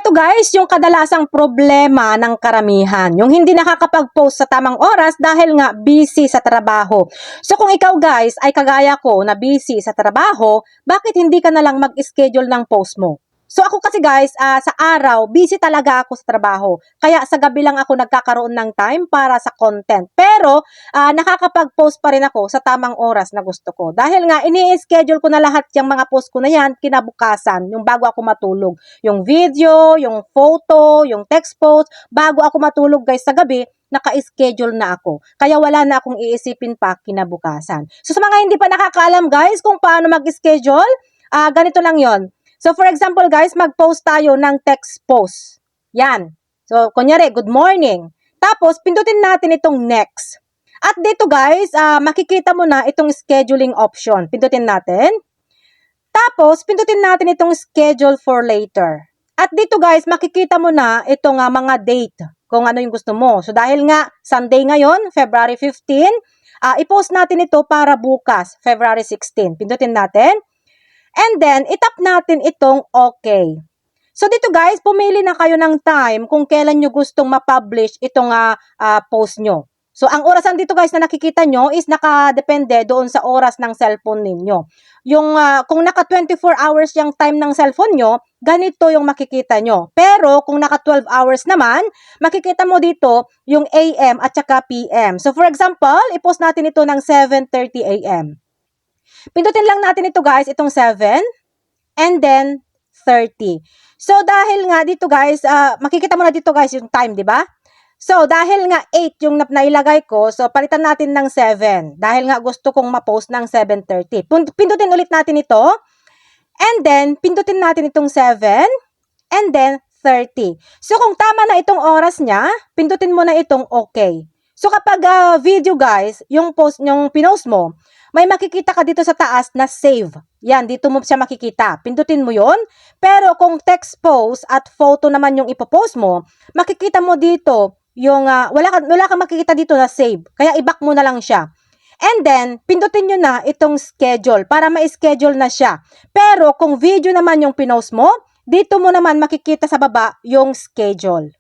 ito guys, yung kadalasang problema ng karamihan. Yung hindi nakakapag-post sa tamang oras dahil nga busy sa trabaho. So kung ikaw guys ay kagaya ko na busy sa trabaho, bakit hindi ka na lang mag-schedule ng post mo? So ako kasi guys, sa araw, busy talaga ako sa trabaho. Kaya sa gabi lang ako nagkakaroon ng time para sa content. Pero nakakapag-post pa rin ako sa tamang oras na gusto ko. Dahil nga ini-schedule ko na lahat yung mga post ko na yan kinabukasan, yung bago ako matulog. Yung video, yung photo, yung text post, bago ako matulog guys sa gabi, naka-schedule na ako. Kaya wala na akong iisipin pa kinabukasan. So sa mga hindi pa nakakaalam guys kung paano mag-schedule, ganito lang yon. So, for example, guys, mag-post tayo ng text post. Yan. So, kunyari, good morning. Tapos, pindutin natin itong next. At dito, guys, makikita mo na itong scheduling option. Pindutin natin. Tapos, pindutin natin itong schedule for later. At dito, guys, makikita mo na itong mga date kung ano yung gusto mo. So, dahil nga, Sunday ngayon, February 15, i-post natin ito para bukas, February 16. Pindutin natin. And then, itap natin itong okay. So, dito guys, pumili na kayo ng time kung kailan nyo gustong ma-publish itong post nyo. So, ang orasan dito guys na nakikita nyo is nakadepende doon sa oras ng cellphone ninyo. Yung, kung naka 24 hours yung time ng cellphone nyo, ganito yung makikita nyo. Pero, kung naka 12 hours naman, makikita mo dito yung AM at saka PM. So, for example, i-post natin ito ng 7:30 AM. Pindutin lang natin ito guys, itong 7, and then 30. So, dahil nga dito guys, makikita mo na dito guys yung time, di ba? So, dahil nga 8 yung nailagay ko, so palitan natin ng 7. Dahil nga gusto kong ma-post ng 7:30. Pindutin ulit natin ito, and then, pindutin natin itong 7, and then 30. So, kung tama na itong oras niya, pindutin mo na itong okay. So, kapag video guys, yung post, yung pinost mo, may makikita ka dito sa taas na save. Yan, dito mo siya makikita. Pindutin mo yon. Pero kung text post at photo naman yung ipopost mo, makikita mo dito yung, wala kang makikita dito na save. Kaya i-back mo na lang siya. And then, pindutin nyo na itong schedule para ma-schedule na siya. Pero kung video naman yung pinost mo, dito mo naman makikita sa baba yung schedule.